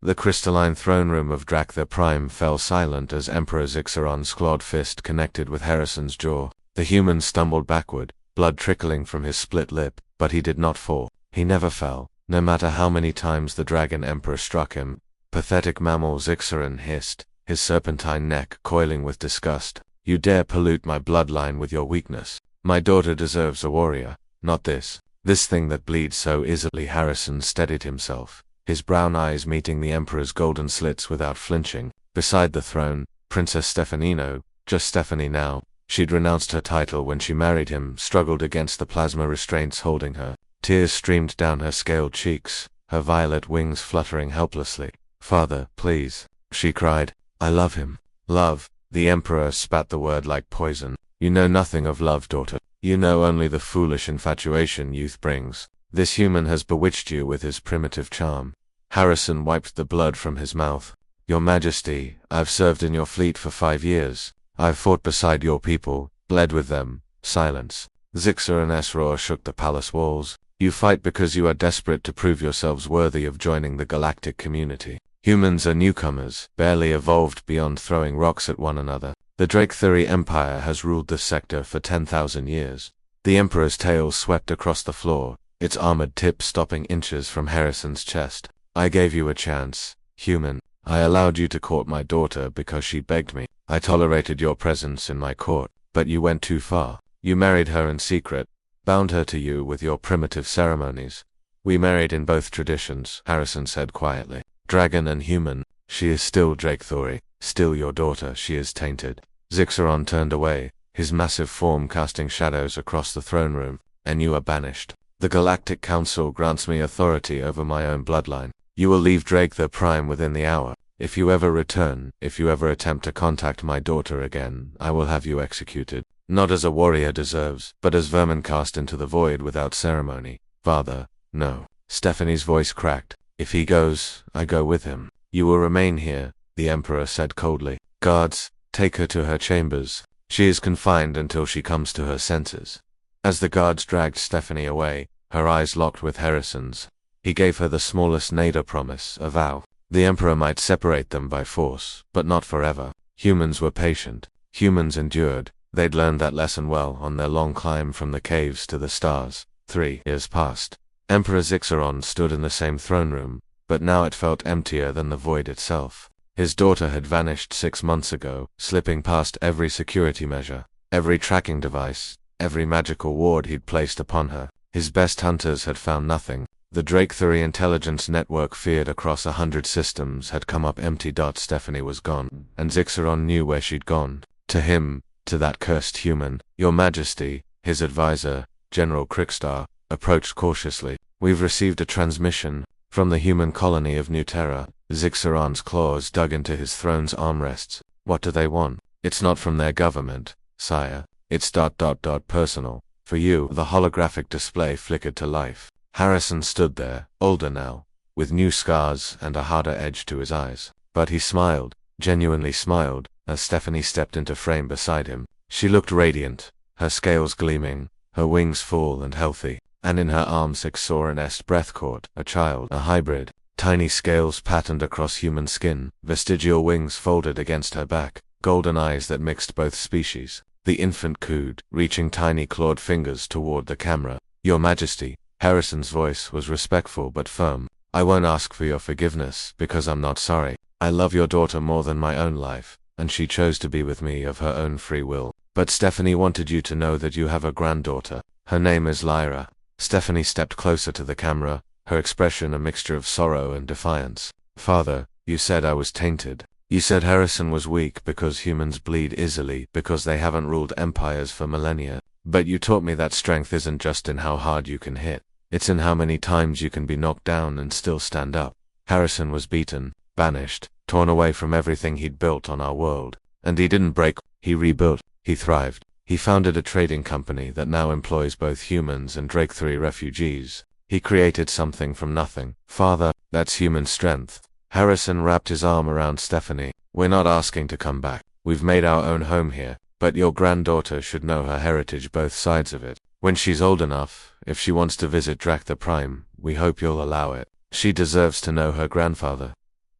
The crystalline throne room of Drak the Prime fell silent as Emperor Zixaron's clawed fist connected with Harrison's jaw. The human stumbled backward, blood trickling from his split lip, but he did not fall. He never fell, no matter how many times the Dragon Emperor struck him. Pathetic mammal, Zixaron hissed, his serpentine neck coiling with disgust. You dare pollute my bloodline with your weakness. My daughter deserves a warrior, not this thing that bleeds so easily. Harrison steadied himself, his brown eyes meeting the Emperor's golden slits without flinching. Beside the throne, Princess Stefanino, just Stephanie now, she'd renounced her title when she married him, struggled against the plasma restraints holding her. Tears streamed down her scaled cheeks, her violet wings fluttering helplessly. Father, please, she cried. I love him. Love. The Emperor spat the word like poison. You know nothing of love, daughter. You know only the foolish infatuation youth brings. This human has bewitched you with his primitive charm. Harrison wiped the blood from his mouth. Your Majesty, I've served in your fleet for 5 years. I've fought beside your people, bled with them. Silence. Zixaron's roar shook the palace walls. You fight because you are desperate to prove yourselves worthy of joining the galactic community. Humans are newcomers, barely evolved beyond throwing rocks at one another. The Drakethuri Empire has ruled this sector for 10,000 years. The Emperor's tail swept across the floor, its armored tip stopping inches from Harrison's chest. I gave you a chance, human. I allowed you to court my daughter because she begged me. I tolerated your presence in my court, but you went too far. You married her in secret, bound her to you with your primitive ceremonies. We married in both traditions, Harrison said quietly. Dragon and human, she is still Drakethuri, still your daughter. She is tainted. Zixaron turned away, his massive form casting shadows across the throne room. And you are banished. The Galactic Council grants me authority over my own bloodline. You will leave Drak the Prime within the hour. If you ever return, if you ever attempt to contact my daughter again, I will have you executed. Not as a warrior deserves, but as vermin cast into the void without ceremony. Father, no. Stephanie's voice cracked. If he goes, I go with him. You will remain here, the Emperor said coldly. Guards, take her to her chambers. She is confined until she comes to her senses. As the guards dragged Stephanie away, her eyes locked with Harrison's. He gave her the smallest nadir promise, a vow. The Emperor might separate them by force, but not forever. Humans were patient. Humans endured. They'd learned that lesson well on their long climb from the caves to the stars. 3 years passed. Emperor Zixaron stood in the same throne room, but now it felt emptier than the void itself. His daughter had vanished 6 months ago, slipping past every security measure, every tracking device, every magical ward he'd placed upon her. His best hunters had found nothing. The Drakethuri intelligence network feared across 100 systems had come up empty. Stephanie was gone, and Zixaron knew where she'd gone. To him, to that cursed human. Your Majesty, his advisor, General Krickstar, approached cautiously. We've received a transmission from the human colony of New Terra. Zixaron's claws dug into his throne's armrests. What do they want? It's not from their government, sire. It's personal. For you. The holographic display flickered to life. Harrison stood there, older now, with new scars and a harder edge to his eyes. But he smiled, genuinely smiled, as Stephanie stepped into frame beside him. She looked radiant, her scales gleaming, her wings full and healthy, and in her arms Zixaron's breath caught, a child, a hybrid. Tiny scales patterned across human skin, vestigial wings folded against her back, golden eyes that mixed both species. The infant cooed, reaching tiny clawed fingers toward the camera. Your Majesty. Harrison's voice was respectful but firm. I won't ask for your forgiveness, because I'm not sorry. I love your daughter more than my own life, and she chose to be with me of her own free will. But Stephanie wanted you to know that you have a granddaughter. Her name is Lyra. Stephanie stepped closer to the camera, her expression a mixture of sorrow and defiance. Father, you said I was tainted. You said Harrison was weak because humans bleed easily because they haven't ruled empires for millennia. But you taught me that strength isn't just in how hard you can hit. It's in how many times you can be knocked down and still stand up. Harrison was beaten, banished, torn away from everything he'd built on our world. And he didn't break, he rebuilt, he thrived. He founded a trading company that now employs both humans and Drakethuri refugees. He created something from nothing. Father, that's human strength. Harrison wrapped his arm around Stephanie. We're not asking to come back. We've made our own home here. But your granddaughter should know her heritage, both sides of it. When she's old enough, if she wants to visit Drak the Prime, we hope you'll allow it. She deserves to know her grandfather.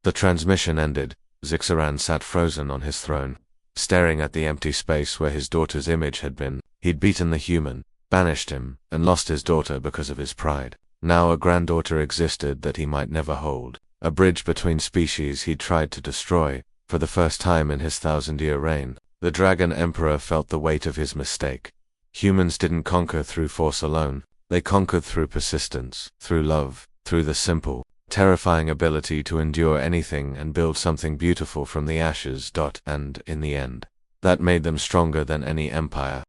The transmission ended. Zixaran sat frozen on his throne, staring at the empty space where his daughter's image had been. He'd beaten the human, banished him, and lost his daughter because of his pride. Now a granddaughter existed that he might never hold, a bridge between species he'd tried to destroy. For the first time in his 1,000-year reign, the Dragon Emperor felt the weight of his mistake. Humans didn't conquer through force alone. They conquered through persistence, through love, through the simple, terrifying ability to endure anything and build something beautiful from the ashes. And, in the end, that made them stronger than any empire.